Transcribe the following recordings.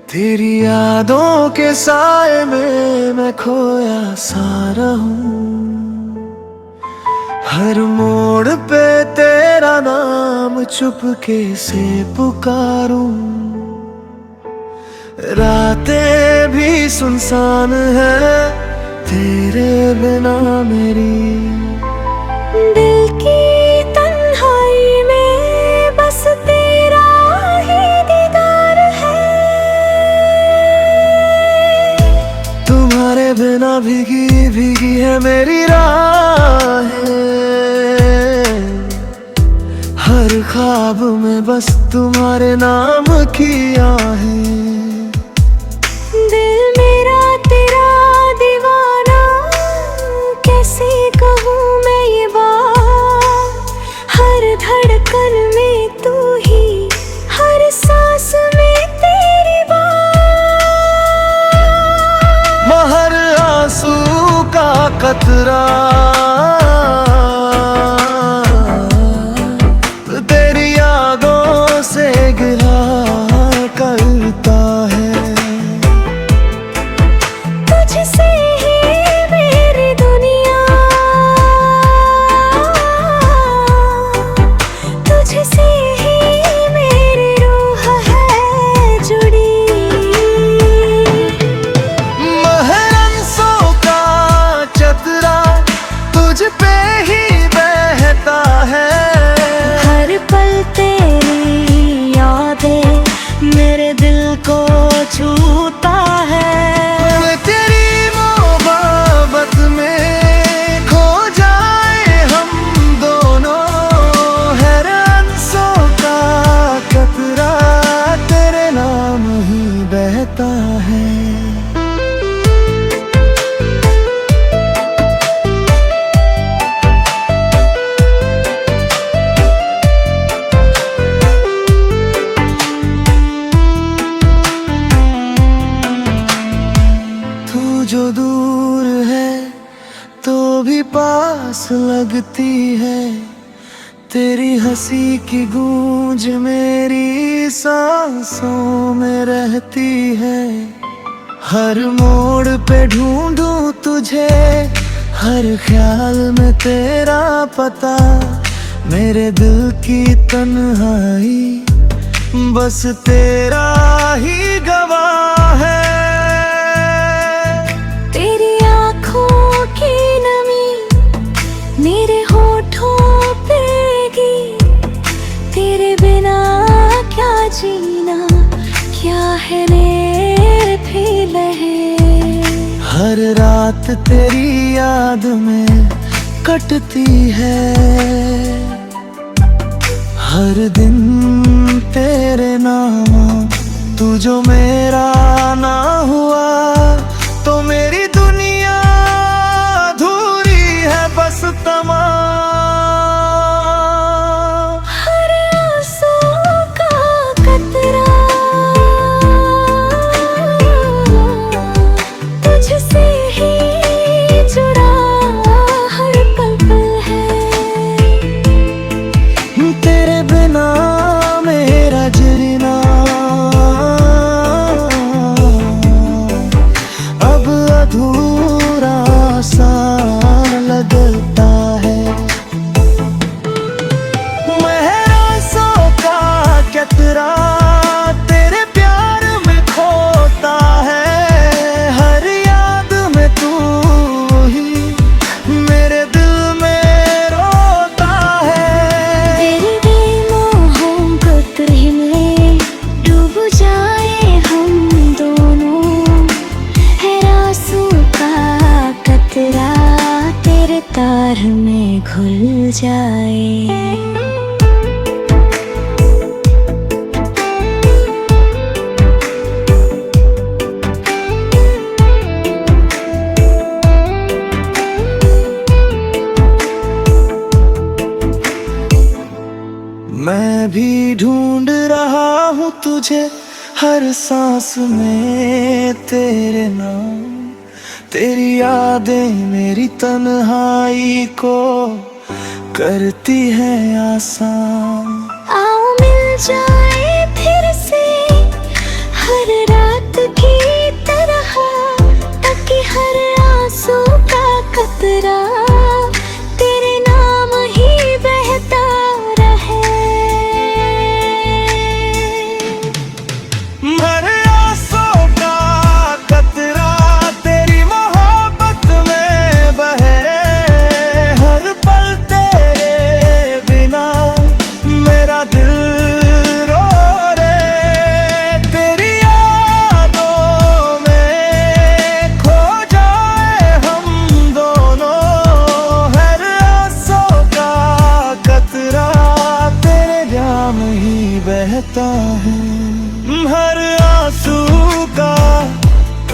तेरी यादों के साए में मैं खोया सा रहूं। हर मोड़ पे तेरा नाम चुपके से पुकारूं। रातें भी सुनसान है तेरे बिना मेरी। दिल की तन्हाई में बस तेरा ही दीदार है। तुम्हारे बिना भीगी भीगी है मेरी राहें। हर ख्वाब में बस तुम्हारे नाम की आहें। दिल मेरा तेरा दीवाना, कैसे कहूँ मैं ये बात। हर धड़कन में तू ही, हर सांस में तेरी बात। महर आंसू का कतरा तेरी यादों से गिला करता है। तुझसे ही मेरी दुनिया, तुझसे ही मेरी रूह है जुड़ी। महरंसों का चतरा तुझ पे ही बहता है। हर पल तेरी यादें मेरे दिल को छूता है। तेरी मोहब्बत में खो जाए हम दोनों। हैरानों का कतरा तेरे नाम ही बहता है। तू जो दूर है तो भी पास लगती है। तेरी हंसी की गूंज मेरी सांसों में रहती है। हर मोड़ पे ढूंढूं तुझे, हर ख्याल में तेरा पता। मेरे दिल की तन्हाई बस तेरा ही गवाह है। तेरी आँखों की नमी मेरे होठों पे गी। तेरे बिना क्या जीना, क्या है रे भी लहे। हर रात तेरी याद में कटती है। हर दिन तेरे नाम तू जो मेरा ना हुआ तो मेरी दुनिया अधूरी है बस तमाम। हर आंसू का कतरा तुझसे ही जुड़ा हर पल पल है। तेरे बिना मेरा जीना अब अधूरा सा लगता है। महरासों का कतरा तेरे प्यार में खोता है। हर याद में तू ही मेरे दिल में रोता है। तेरी मोहब्बत में डूब जाए हम दोनों। है आंसू का कतरा तेरे तार में घुल जाए। मैं भी ढूंढ रहा हूँ तुझे हर सांस में तेरे नाम। तेरी यादें मेरी तन्हाई को करती है आसान। आओ मिल जाए फिर से हर रात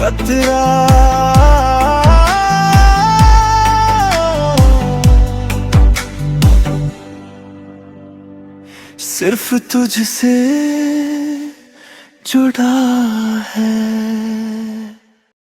खतरा। सिर्फ तुझसे जुड़ा है।